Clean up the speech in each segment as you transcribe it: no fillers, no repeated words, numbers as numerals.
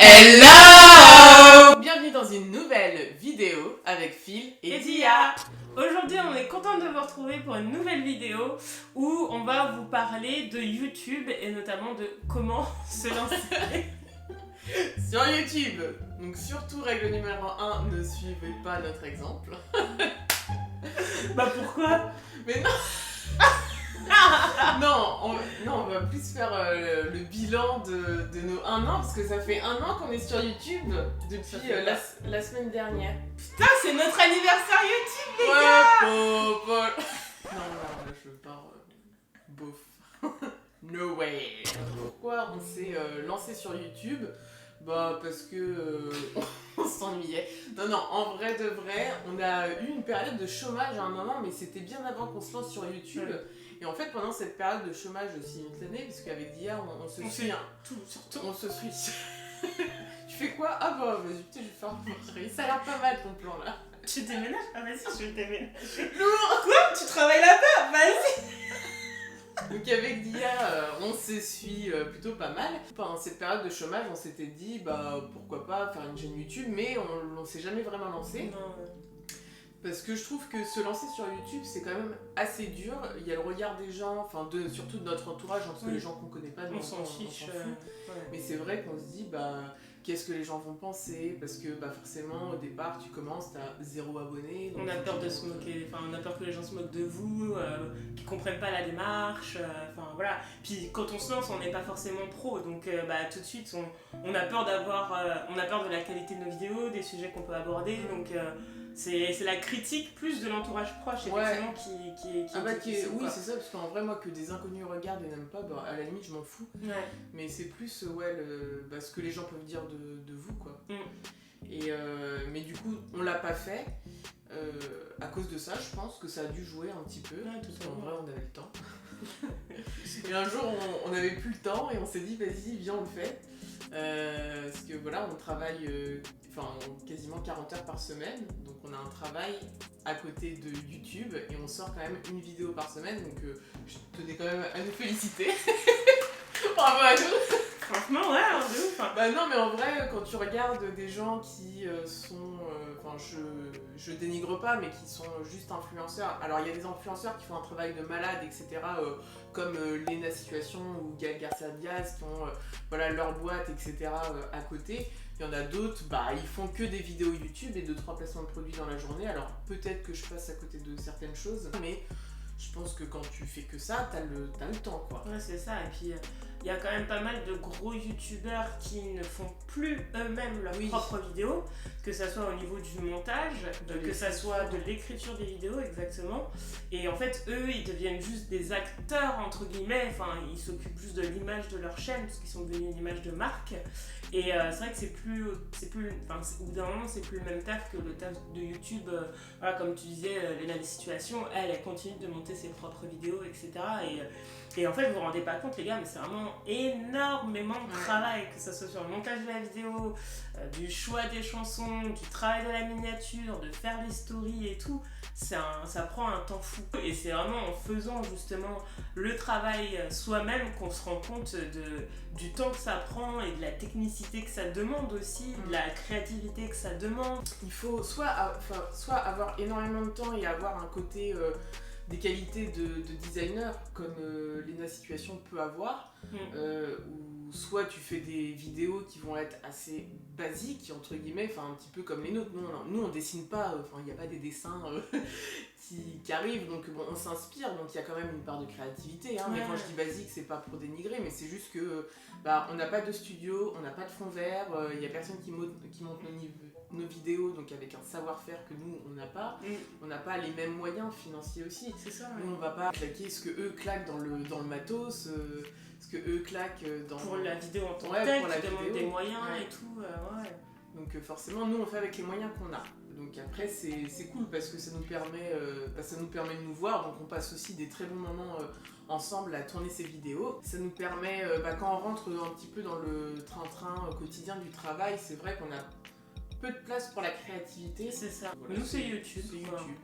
Hello! Bienvenue dans une nouvelle vidéo avec Phil et Dia. Aujourd'hui, on est content de vous retrouver pour une nouvelle vidéo où on va vous parler de YouTube et notamment de comment se lancer sur YouTube. Donc surtout, règle numéro 1, ne suivez pas notre exemple. Bah pourquoi? Mais non. Non, on va plus faire le bilan de nos 1 an, parce que ça fait 1 an qu'on est sur YouTube depuis la semaine dernière. Putain, c'est notre anniversaire YouTube, les gars! Non, je pars bof. No way. Pourquoi on s'est lancé sur YouTube? Bah parce que on s'ennuyait. Non, en vrai de vrai, on a eu une période de chômage à un moment, mais c'était bien avant qu'on se lance sur YouTube. Ouais. Et en fait, pendant cette période de chômage simultané, parce qu'avec Dia, on se suit. On se suit. Tu fais quoi? Ah bah vas-y, putain, je vais faire un. Ça a l'air pas mal ton plan là. Tu déménages? Ah vas-y, je vais déménager. Lourd! Quoi? Tu travailles là-bas? Vas-y! Donc avec Dia, on se suit plutôt pas mal. Pendant cette période de chômage, on s'était dit bah pourquoi pas faire une chaîne YouTube, mais on s'est jamais vraiment lancé. Non. Parce que je trouve que se lancer sur YouTube, c'est quand même assez dur. Il y a le regard des gens, enfin surtout de notre entourage, parce que les gens qu'on connaît pas, on s'en fiche. Ouais. Mais c'est vrai qu'on se dit bah qu'est-ce que les gens vont penser, parce que bah forcément au départ tu commences, t'as 0 abonné. On a peur de se moquer, enfin on a peur que les gens se moquent de vous, qu'ils comprennent pas la démarche, enfin voilà. Puis quand on se lance, on n'est pas forcément pro, donc bah tout de suite on a peur on a peur de la qualité de nos vidéos, des sujets qu'on peut aborder, donc c'est la critique plus de l'entourage proche effectivement qui oui c'est ça, parce qu'en vrai moi que des inconnus regardent et n'aiment pas, bah, à la limite je m'en fous. Ouais. Mais c'est plus ce que les gens peuvent dire de vous quoi. Et mais du coup on l'a pas fait à cause de ça. Je pense que ça a dû jouer un petit peu, parce qu'en vrai on avait le temps. Et un jour on avait plus le temps et on s'est dit vas-y viens on le fait. Parce que voilà on travaille quasiment 40 heures par semaine, donc on a un travail à côté de YouTube et on sort quand même une vidéo par semaine, donc je tenais quand même à nous féliciter. Bravo à nous. Franchement ouais, de ouf. Bah non mais en vrai quand tu regardes des gens qui sont, je dénigre pas, mais qui sont juste influenceurs. Alors il y a des influenceurs qui font un travail de malade etc, comme Lena Situation ou Gaël Garcia Diaz qui ont leur boîte etc à côté. Il y en a d'autres, ils font que des vidéos YouTube et 2-3 placements de produits dans la journée. Alors peut-être que je passe à côté de certaines choses, mais je pense que quand tu fais que ça, t'as le temps quoi. Ouais c'est ça, et puis il y a quand même pas mal de gros youtubeurs qui ne font plus eux-mêmes leurs propres vidéos, que ça soit au niveau du montage, que ça soit de l'écriture des vidéos exactement. Et en fait eux ils deviennent juste des acteurs entre guillemets, enfin ils s'occupent juste de l'image de leur chaîne parce qu'ils sont devenus une image de marque. Et c'est vrai que c'est plus au bout d'un moment c'est plus le même taf que le taf de YouTube. Voilà, comme tu disais, Lena Situation, elle continue de monter ses propres vidéos etc. Et en fait vous vous rendez pas compte les gars, mais c'est vraiment énormément de travail, que ce soit sur le montage de la vidéo, du choix des chansons, du travail de la miniature, de faire les stories et tout. Ça prend un temps fou, et c'est vraiment en faisant justement le travail soi-même qu'on se rend compte du temps que ça prend et de la technicité que ça demande aussi, de la créativité que ça demande. Il faut soit avoir énormément de temps et avoir un côté des qualités de designer comme Lena Situation peut avoir, ou soit tu fais des vidéos qui vont être assez basiques entre guillemets, un petit peu comme les nôtres. Nous on dessine pas, il n'y a pas des dessins qui arrivent, donc bon on s'inspire, donc il y a quand même une part de créativité, mais quand je dis basique c'est pas pour dénigrer, mais c'est juste que on n'a pas de studio, on n'a pas de fond vert, il y a personne qui monte nos vidéos, donc avec un savoir-faire que nous on n'a pas. On n'a pas les mêmes moyens financiers aussi. C'est ça, nous on va pas claquer ce que eux claquent dans le matos, ce que eux claquent pour la vidéo en tant que telle, qui demande des moyens et tout. Donc forcément nous on fait avec les moyens qu'on a. Donc après c'est cool parce que ça nous permet de nous voir, donc on passe aussi des très bons moments ensemble à tourner ces vidéos. Ça nous permet, quand on rentre un petit peu dans le train-train quotidien du travail, c'est vrai qu'on a peu de place pour la créativité. C'est ça. Voilà, nous, c'est YouTube.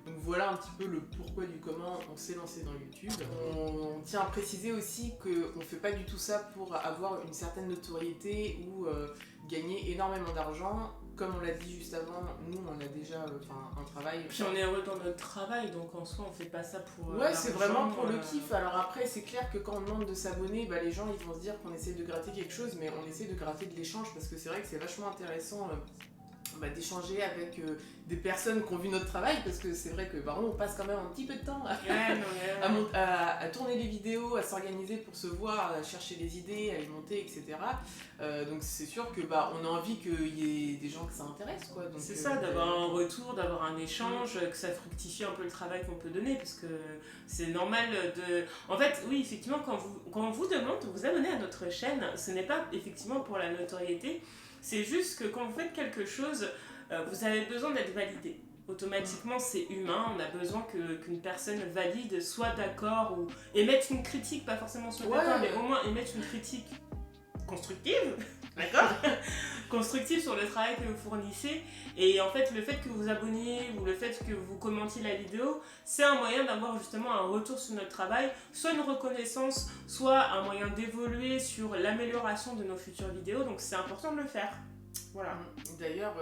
Donc voilà un petit peu le pourquoi du comment on s'est lancé dans YouTube. On tient à préciser aussi qu'on ne fait pas du tout ça pour avoir une certaine notoriété ou gagner énormément d'argent. Comme on l'a dit juste avant, nous on a déjà un travail. Puis on est heureux dans notre travail, donc en soi on fait pas ça pour. Ouais, c'est vraiment pour le kiff. Alors après, c'est clair que quand on demande de s'abonner, les gens ils vont se dire qu'on essaie de gratter quelque chose, mais on essaie de gratter de l'échange parce que c'est vrai que c'est vachement intéressant d'échanger avec des personnes qui ont vu notre travail, parce que c'est vrai que on passe quand même un petit peu de temps à tourner les vidéos, à s'organiser pour se voir, à chercher des idées, à les monter, etc. Donc c'est sûr que on a envie qu'il y ait des gens que ça intéresse, quoi. Donc, c'est ça, d'avoir un retour, d'avoir un échange, que ça fructifie un peu le travail qu'on peut donner, parce que c'est normal de... En fait, oui, effectivement, quand on vous demande de vous abonner à notre chaîne, ce n'est pas effectivement pour la notoriété. C'est juste que quand vous faites quelque chose, vous avez besoin d'être validé. Automatiquement, c'est humain, on a besoin qu'une personne valide soit d'accord ou émette une critique, pas forcément soit d'accord, mais au moins émette une critique constructive, d'accord, constructive sur le travail que vous fournissez. Et en fait, le fait que vous abonniez ou le fait que vous commentiez la vidéo, c'est un moyen d'avoir justement un retour sur notre travail, soit une reconnaissance, soit un moyen d'évoluer sur l'amélioration de nos futures vidéos. Donc c'est important de le faire. Voilà. D'ailleurs,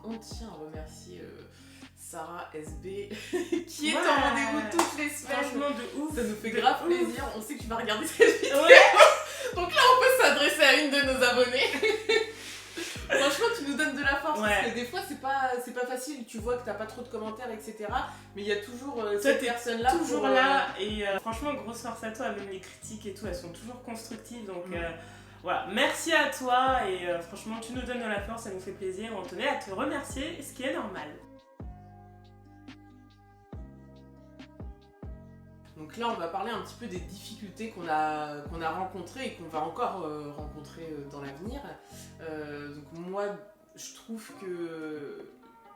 on tient à remercier Sarah SB qui est en rendez-vous toutes les semaines. Franchement, de ouf. Ça nous fait grave plaisir. On sait que tu vas regarder cette vidéo. Ouais. Donc là, on peut s'adresser à une de nos abonnés. Franchement, tu nous donnes de la force, parce que des fois, c'est pas facile. Tu vois que t'as pas trop de commentaires, etc. Mais il y a toujours cette personne-là. Toujours là. Et franchement, grosse force à toi. Même les critiques et tout, elles sont toujours constructives. Donc voilà, merci à toi. Et franchement, tu nous donnes de la force, ça nous fait plaisir. On tenait à te remercier, ce qui est normal. Donc là, on va parler un petit peu des difficultés qu'on a rencontrées et qu'on va encore rencontrer dans l'avenir. Donc moi, je trouve que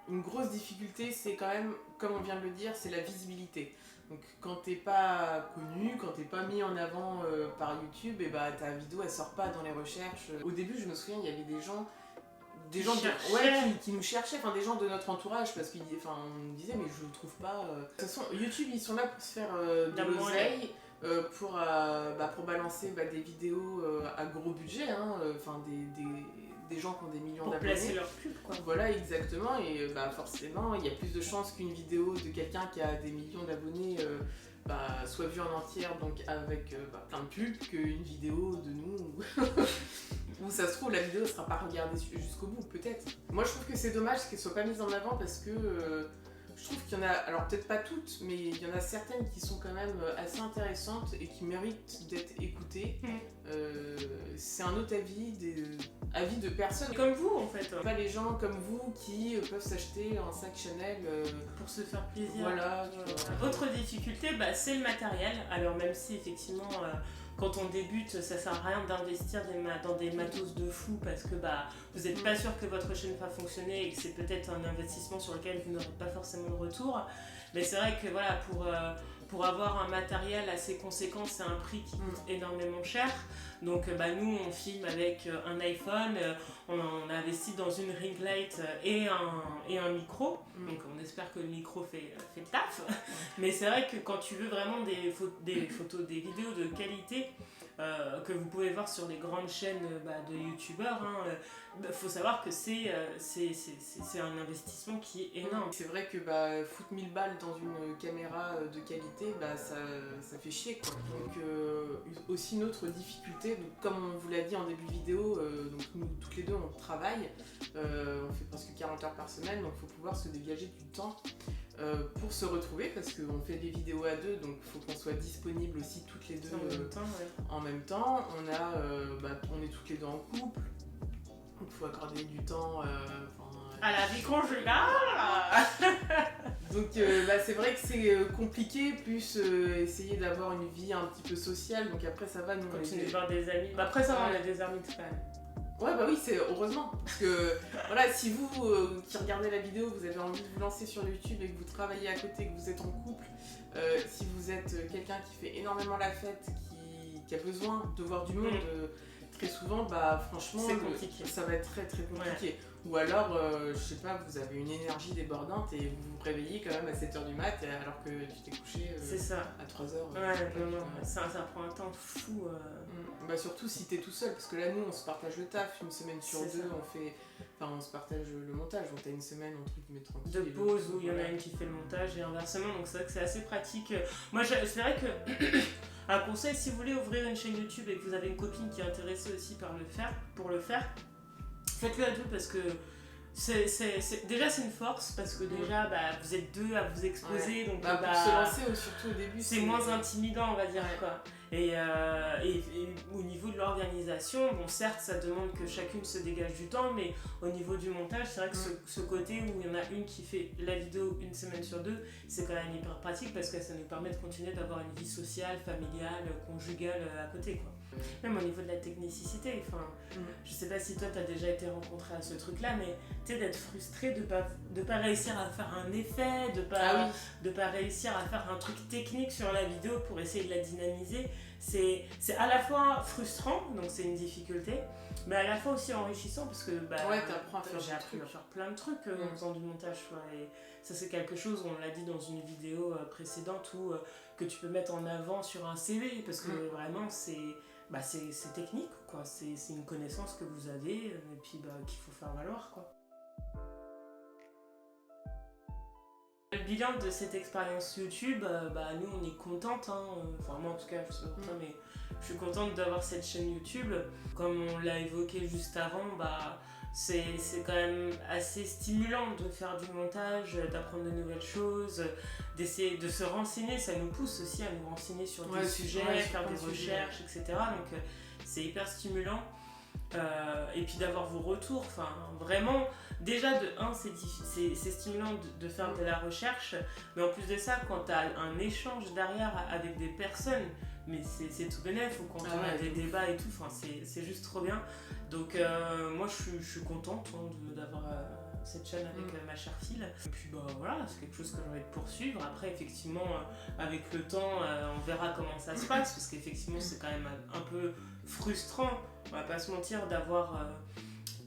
une grosse difficulté, c'est quand même, comme on vient de le dire, c'est la visibilité. Donc quand t'es pas connu, quand t'es pas mis en avant par YouTube, et ta vidéo elle sort pas dans les recherches. Au début, je me souviens, il y avait des gens qui nous cherchaient, des gens de notre entourage, parce qu'on nous disait mais je ne trouve pas. De toute façon, YouTube ils sont là pour se faire de l'oseille, pour balancer des vidéos à gros budget, des gens qui ont des millions d'abonnés. Pour placer leur pub, quoi. Voilà, exactement, et forcément il y a plus de chances qu'une vidéo de quelqu'un qui a des millions d'abonnés soit vue en entière, donc avec plein de pubs, qu'une vidéo de nous où ça se trouve la vidéo ne sera pas regardée jusqu'au bout, peut-être. Moi je trouve que c'est dommage qu'elle soit pas mise en avant, parce que je trouve qu'il y en a, alors peut-être pas toutes, mais il y en a certaines qui sont quand même assez intéressantes et qui méritent d'être écoutées. C'est un autre avis de personnes comme vous, en fait. Pas les gens comme vous qui peuvent s'acheter un sac Chanel pour se faire plaisir. Voilà. Autre difficulté, c'est le matériel. Alors même si effectivement quand on débute, ça sert à rien d'investir dans des matos de fou, parce que vous n'êtes pas sûr que votre chaîne va fonctionner et que c'est peut-être un investissement sur lequel vous n'aurez pas forcément de retour. Mais c'est vrai que voilà, pour avoir un matériel assez conséquent, c'est un prix qui coûte énormément cher. Donc nous, on filme avec un iPhone, on a investi dans une ring light et un micro. Donc on espère que le micro fait le taf. Mais c'est vrai que quand tu veux vraiment des photos, des vidéos de qualité, que vous pouvez voir sur les grandes chaînes de youtubeurs, faut savoir que c'est un investissement qui est énorme. C'est vrai que foutre 1000 balles dans une caméra de qualité, ça fait chier, quoi. Donc aussi une autre difficulté, donc, comme on vous l'a dit en début de vidéo, donc nous toutes les deux on travaille, on fait presque 40 heures par semaine, donc il faut pouvoir se dégager du temps pour se retrouver, parce qu'on fait des vidéos à deux, donc il faut qu'on soit disponible aussi toutes les deux en même temps. On est toutes les deux en couple, donc il faut accorder du temps à la vie conjugale. Donc c'est vrai que c'est compliqué, plus essayer d'avoir une vie un petit peu sociale, donc après ça va, nous continuer de voir des amis. Après ça va, on a des amis de fan. Ouais, oui, c'est heureusement, parce que voilà, si vous qui regardez la vidéo, vous avez envie de vous lancer sur YouTube et que vous travaillez à côté, que vous êtes en couple, si vous êtes quelqu'un qui fait énormément la fête, qui a besoin de voir du monde très souvent, franchement, ça va être très très compliqué. Ou alors, je sais pas, vous avez une énergie débordante et vous vous réveillez quand même à 7h du mat alors que tu t'es couché c'est ça. à 3h. Ça prend un temps fou. Bah surtout si t'es tout seul, parce que là nous on se partage le taf, une semaine sur deux, on se partage le montage, donc t'as une semaine entre guillemets tranquille. De pause où il y en a une qui fait le montage et inversement, donc c'est vrai que c'est assez pratique. Moi c'est vrai que un conseil, si vous voulez ouvrir une chaîne YouTube et que vous avez une copine qui est intéressée aussi pour le faire, faites-le à deux parce que déjà c'est une force parce que déjà vous êtes deux à vous exposer, donc pour se lancer surtout au début c'est moins intimidant on va dire quoi. Et au niveau de l'organisation, bon certes ça demande que chacune se dégage du temps, mais au niveau du montage c'est vrai que ce côté où il y en a une qui fait la vidéo une semaine sur deux, c'est quand même hyper pratique parce que ça nous permet de continuer d'avoir une vie sociale, familiale, conjugale à côté quoi. Même au niveau de la technicité, je sais pas si toi t'as déjà été rencontré à ce truc là, mais tu sais d'être frustré de pas réussir à faire un effet, de pas réussir à faire un truc technique sur la vidéo pour essayer de la dynamiser, c'est à la fois frustrant, donc c'est une difficulté, mais à la fois aussi enrichissant parce que j'ai appris à faire plein de trucs en faisant du montage et ça c'est quelque chose, on l'a dit dans une vidéo précédente où que tu peux mettre en avant sur un CV parce que vraiment c'est technique quoi, c'est une connaissance que vous avez et puis qu'il faut faire valoir quoi. Le bilan de cette expérience YouTube, nous on est contente, moi en tout cas je sais pas pour toi, mais je suis contente d'avoir cette chaîne YouTube. Comme on l'a évoqué juste avant, c'est quand même assez stimulant de faire du montage, d'apprendre de nouvelles choses, d'essayer de se renseigner, ça nous pousse aussi à nous renseigner sur des sujets, faire des recherches, etc. Donc c'est hyper stimulant. Et puis d'avoir vos retours, vraiment, déjà de 1 c'est stimulant de faire de la recherche, mais en plus de ça quand tu as un échange derrière avec des personnes, mais c'est tout bénef, ou quand on a des débats et tout, c'est juste trop bien. Donc moi je suis contente d'avoir cette chaîne avec ma chère fille. Et puis voilà, c'est quelque chose que j'ai envie de poursuivre. Après effectivement avec le temps on verra comment ça se passe, parce qu'effectivement c'est quand même un peu frustrant, on va pas se mentir, d'avoir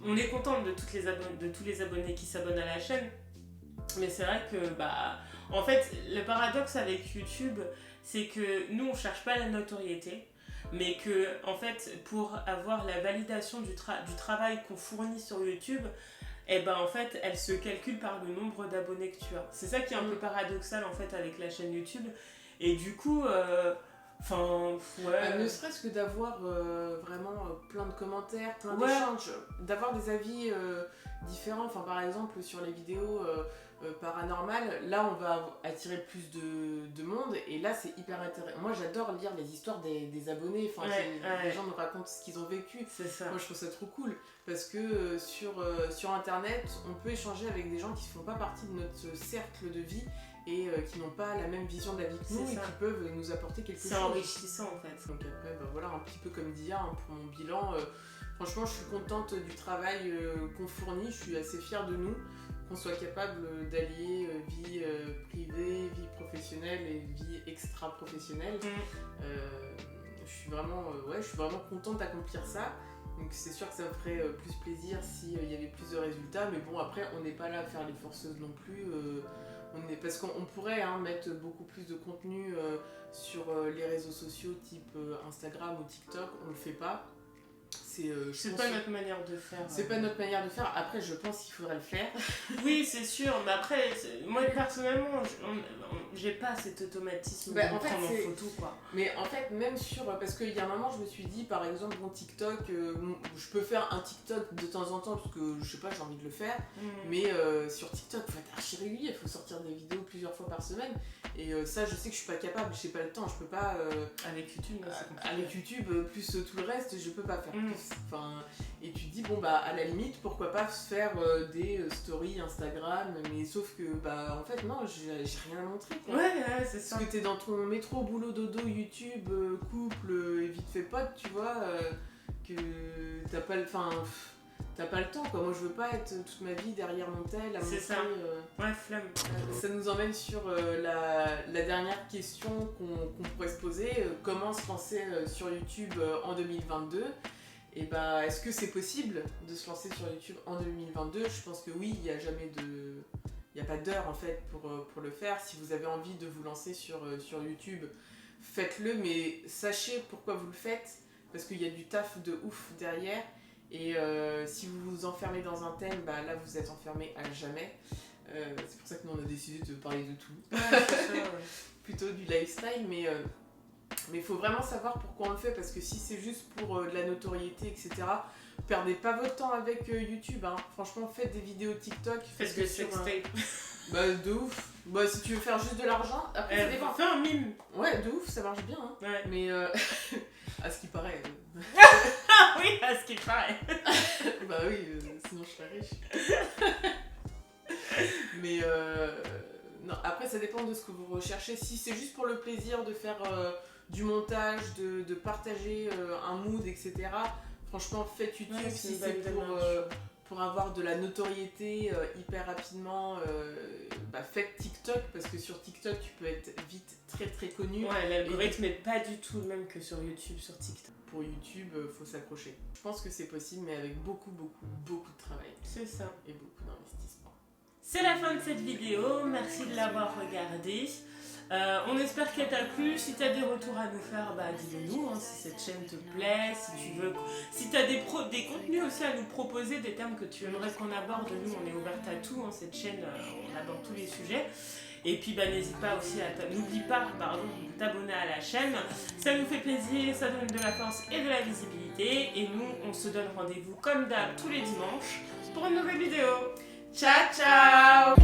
on est contente de tous les abonnés qui s'abonnent à la chaîne, mais c'est vrai que en fait le paradoxe avec YouTube c'est que nous on cherche pas la notoriété, mais que en fait pour avoir la validation du travail qu'on fournit sur YouTube, en fait elle se calcule par le nombre d'abonnés que tu as. C'est ça qui est un peu paradoxal en fait avec la chaîne YouTube, et du coup ne serait-ce que d'avoir vraiment plein de commentaires, plein d'échanges, d'avoir des avis différents. Par exemple sur les vidéos paranormales, là on va attirer plus de monde, et là c'est hyper intéressant. Moi j'adore lire les histoires des abonnés, les gens nous racontent ce qu'ils ont vécu. C'est ça. Moi je trouve ça trop cool parce que sur internet on peut échanger avec des gens qui ne font pas partie de notre cercle de vie et qui n'ont pas la même vision de la vie que nous, et qui peuvent nous apporter quelque chose. C'est enrichissant en fait. Donc après, voilà, un petit peu comme Dia, pour mon bilan, franchement je suis contente du travail qu'on fournit, je suis assez fière de nous, qu'on soit capable d'allier vie privée, vie professionnelle et vie extra-professionnelle. Je suis vraiment contente d'accomplir ça. Donc c'est sûr que ça me ferait plus plaisir s'il y avait plus de résultats, mais bon après on n'est pas là à faire les forceuses non plus. Parce qu'on pourrait mettre beaucoup plus de contenu sur les réseaux sociaux type Instagram ou TikTok, on le fait pas. C'est pas notre manière de faire. C'est pas notre manière de faire. Après, je pense qu'il faudrait le faire. Oui, c'est sûr. Mais après, moi personnellement, j'ai pas cet automatisme de me prendre en photo, quoi. Mais en fait, même parce qu'il y a un moment, je me suis dit, par exemple, mon TikTok, je peux faire un TikTok de temps en temps parce que je sais pas, j'ai envie de le faire. Mais sur TikTok, il faut être archi régulier. Il faut sortir des vidéos plusieurs fois par semaine. Et ça, je sais que je suis pas capable. J'ai pas le temps. Je peux pas. Avec YouTube, c'est compliqué. Avec YouTube, plus tout le reste, je peux pas faire plus. Et tu te dis à la limite pourquoi pas faire des stories Instagram, mais sauf que en fait non, j'ai rien à montrer quoi. C'est ça. Parce que t'es dans ton métro boulot dodo YouTube couple et vite fait pote, tu vois, que t'as pas le temps quoi. Moi je veux pas être toute ma vie derrière mon tel à montrer. C'est ça. Flemme. Ça nous emmène sur la dernière question qu'on pourrait se poser. Comment se lancer sur YouTube en 2022? Et bah, est-ce que c'est possible de se lancer sur YouTube en 2022 ? Je pense que oui, il n'y a pas d'heure en fait pour le faire. Si vous avez envie de vous lancer sur YouTube, faites-le, mais sachez pourquoi vous le faites, parce qu'il y a du taf de ouf derrière. Et si vous vous enfermez dans un thème, bah là vous êtes enfermé à jamais. C'est pour ça que nous on a décidé de parler de tout. Ouais, c'est ça, ouais. Plutôt du lifestyle, mais il faut vraiment savoir pourquoi on le fait, parce que si c'est juste pour de la notoriété, etc., perdez pas votre temps avec YouTube. Hein. Franchement, faites des vidéos TikTok. Faites des sextapes. Bah, de ouf. Bah, si tu veux faire juste de l'argent, après ça dépend. Fais un mime. Ouais, de ouf, ça marche bien. Hein. Ouais. Mais à ce qui paraît. Ah oui, à ce qu'il paraît. Bah oui, sinon je serais riche. Mais non, après ça dépend de ce que vous recherchez. Si c'est juste pour le plaisir de faire du montage, de partager un mood, etc., franchement faites YouTube. Ouais, si c'est pour avoir de la notoriété hyper rapidement, bah faites TikTok, parce que sur TikTok tu peux être vite très très connu. Ouais, l'algorithme n'est pas du tout le même que sur YouTube, sur TikTok. Pour YouTube, faut s'accrocher. Je pense que c'est possible, mais avec beaucoup de travail. C'est ça. Et beaucoup d'investissement. C'est la fin de cette vidéo, merci de l'avoir regardée. On espère qu'elle t'a plu. Si tu as des retours à nous faire, bah dis-le nous, hein, si cette chaîne te plaît, si tu veux. Si tu as des contenus aussi à nous proposer, des thèmes que tu aimerais qu'on aborde, nous on est ouverte à tout, hein, cette chaîne, on aborde tous les sujets. Et puis bah, n'hésite pas aussi n'oublie pas de t'abonner à la chaîne, ça nous fait plaisir, ça donne de la force et de la visibilité. Et nous on se donne rendez-vous comme d'hab tous les dimanches pour une nouvelle vidéo. Ciao ciao.